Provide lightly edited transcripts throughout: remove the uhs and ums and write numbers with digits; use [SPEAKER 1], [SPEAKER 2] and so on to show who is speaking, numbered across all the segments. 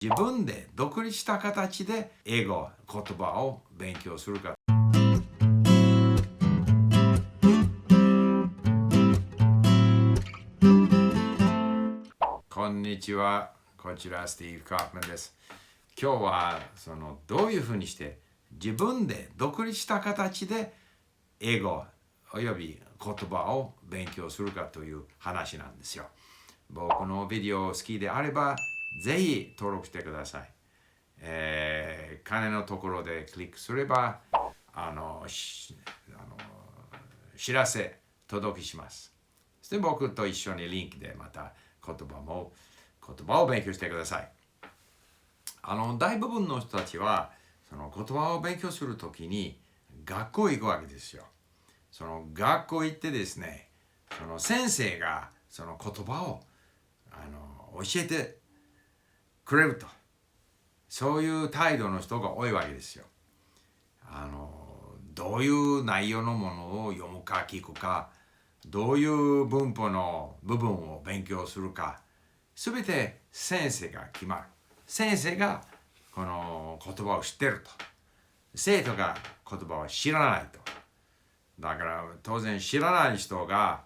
[SPEAKER 1] 自分で独立した形で英語、言葉を勉強するか。こんにちは。こちらスティーブ・カープマンです。今日はどういうふうにして自分で独立した形で英語および言葉を勉強するかという話なんですよ。僕のビデオ好きであればぜひ登録してください。鐘のところでクリックすれば知らせ届きします。そして僕と一緒にリンクでまた言葉を勉強してください。大部分の人たちはその言葉を勉強するときに学校行くわけですよ。その学校行ってですね、その先生がその言葉を教えてくれると、そういう態度の人が多いわけですよ。どういう内容のものを読むか聞くか、どういう文法の部分を勉強するか、すべて先生が決まる。先生がこの言葉を知ってると。生徒が言葉を知らないと。だから当然知らない人が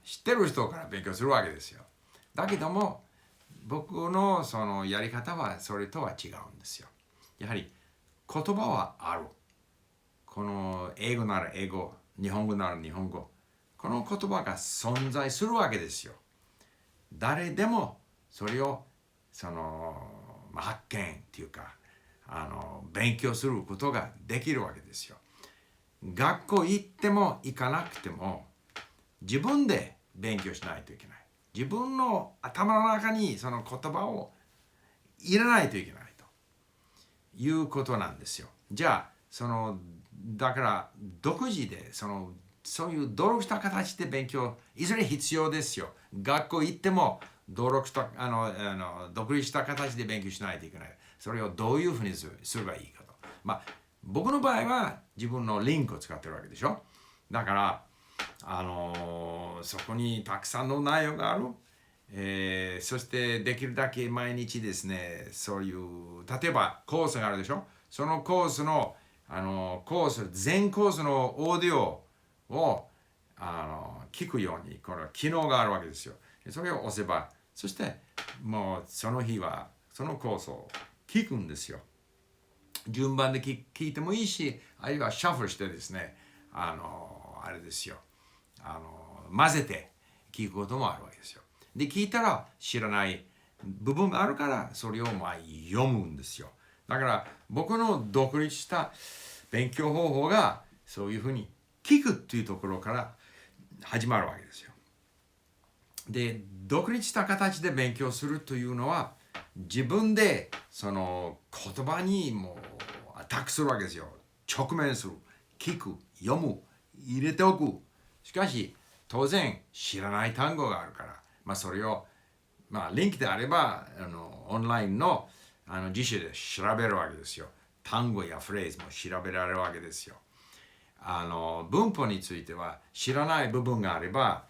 [SPEAKER 1] 知ってる人から勉強するわけですよ。だけども僕のそのやり方はそれとは違うんですよ。やはり言葉はある。この英語なら英語、日本語なら日本語。この言葉が存在するわけですよ。誰でもそれを発見っていうか勉強することができるわけですよ。学校行っても行かなくても自分で勉強しないといけない。自分の頭の中にその言葉を入れないといけないということなんですよ。じゃあだから独自でそういう努力した形で勉強いずれ必要ですよ。学校行っても独立した形で勉強しないといけない。それをどういうふうにすればいいかと。僕の場合は自分のリンクを使ってるわけでしょ。だからそこにたくさんの内容がある。そしてできるだけ毎日ですね、そういう例えばコースがあるでしょ。そのコースの全コースのオーディオを聞くようにこの機能があるわけですよ。それを押せば、そしてもうその日はそのコースを聞くんですよ。順番で聞いてもいいし、あるいはシャッフルしてですね、あれですよ、混ぜて聞くこともあるわけですよ。で、聞いたら知らない部分があるからそれを読むんですよ。だから僕の独立した勉強方法がそういうふうに聞くというところから始まるわけですよ。で、独立した形で勉強するというのは自分でその言葉にもうアタックするわけですよ。直面する、聞く、読む、入れておく。しかし当然知らない単語があるから、それをリンクであればオンラインの辞書で調べるわけですよ。単語やフレーズも調べられるわけですよ。文法については知らない部分があれば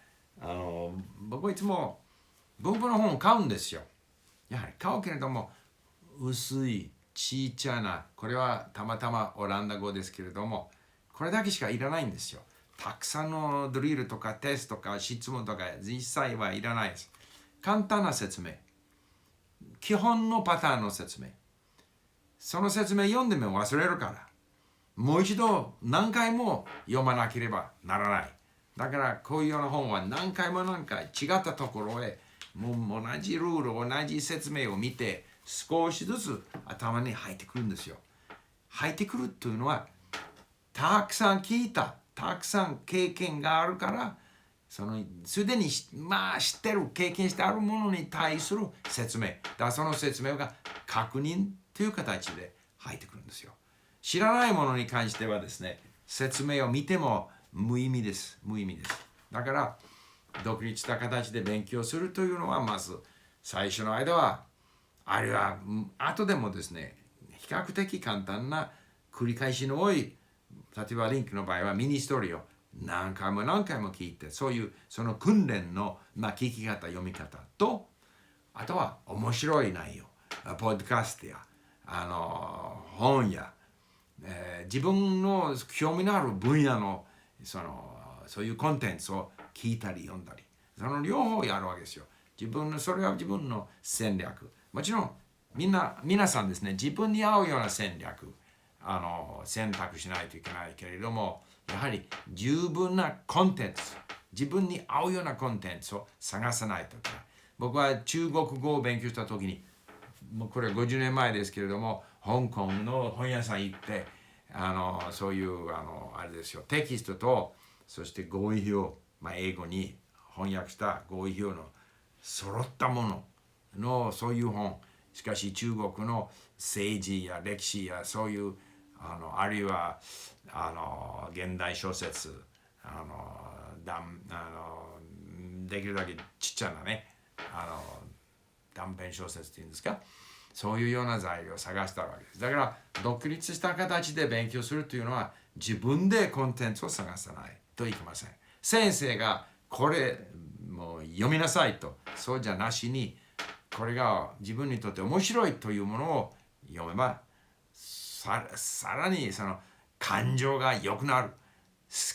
[SPEAKER 1] 僕はいつも文法の本を買うんですよ。やはり買うけれども薄いちっちゃな、これはたまたまオランダ語ですけれどもこれだけしかいらないんですよ。たくさんのドリルとかテストとか質問とか実際はいらないです。簡単な説明、基本のパターンの説明、その説明読んでも忘れるからもう一度何回も読まなければならない。だからこういうような本は何回も違ったところへもう同じルール、同じ説明を見て少しずつ頭に入ってくるんですよ。入ってくるというのはたくさん聞いた、たくさん経験があるからすでに知ってる、経験してあるものに対する説明だ。その説明が確認という形で入ってくるんですよ。知らないものに関してはですね、説明を見ても無意味です。無意味です。だから独立した形で勉強するというのはまず最初の間は、あるいは後でもですね、比較的簡単な繰り返しの多い、例えばリンクの場合はミニストーリーを何回も何回も聞いて、そういう訓練の聞き方、読み方と、あとは面白い内容、ポッドキャストや本や、自分の興味のある分野のそういうコンテンツを聞いたり読んだり、その両方やるわけですよ。それは自分の戦略。もちろん皆さんですね、自分に合うような戦略選択しないといけないけれども、やはり十分なコンテンツ、自分に合うようなコンテンツを探さないといけない。僕は中国語を勉強した時に、もうこれは50年前ですけれども、香港の本屋さん行ってそういうあれですよ、テキストとそして語彙表、英語に翻訳した語彙表の揃ったもののそういう本、しかし中国の政治や歴史やそういうあるいは現代小説できるだけちっちゃなね断片小説っていうんですか、そういうような材料を探したわけです。だから独立した形で勉強するというのは自分でコンテンツを探さないといけません。先生がこれもう読みなさいと、そうじゃなしにこれが自分にとって面白いというものを読めばさらにその感情が良くなる。好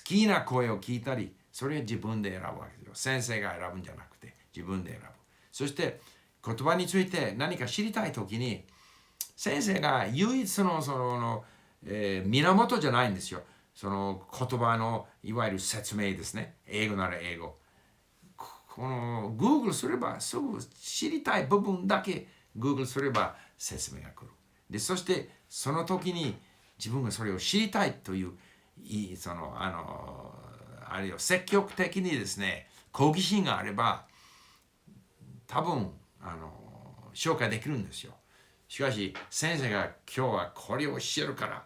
[SPEAKER 1] きな声を聞いたり、それを自分で選ぶわけですよ。先生が選ぶんじゃなくて自分で選ぶ。そして言葉について何か知りたいときに、先生が唯一の源じゃないんですよ。その言葉のいわゆる説明ですね。英語なら英語。この Google すればすぐ知りたい部分だけ Google すれば説明が来る。で、そしてその時に自分がそれを知りたいというあるいは積極的にですね、好奇心があれば多分紹介できるんですよ。しかし先生が今日はこれを教えるから、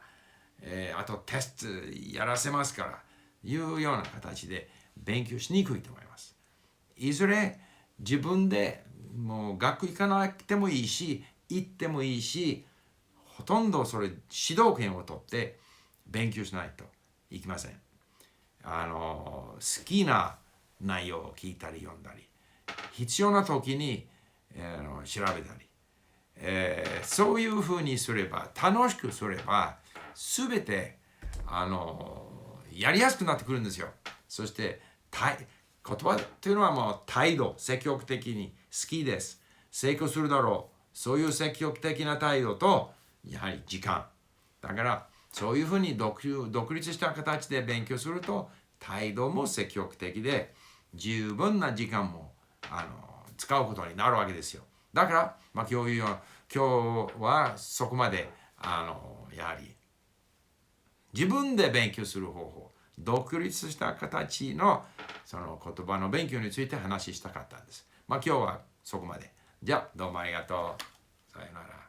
[SPEAKER 1] あとテストやらせますからいうような形で勉強しにくいと思います。いずれ自分でもう学校行かなくてもいいし、行ってもいいし、ほとんどそれ指導権を取って勉強しないといけません。好きな内容を聞いたり読んだり、必要な時に、調べたり、そういうふうにすれば、楽しくすれば全てやりやすくなってくるんですよ。そして言葉というのはもう態度、積極的に好きです、成功するだろう、そういう積極的な態度とやはり時間だから、そういうふうに独立した形で勉強すると態度も積極的で十分な時間も使うことになるわけですよ。だから、今日はそこまでやはり自分で勉強する方法、独立した形のその言葉の勉強について話したかったんです。今日はそこまで。じゃあどうもありがとう。さよなら。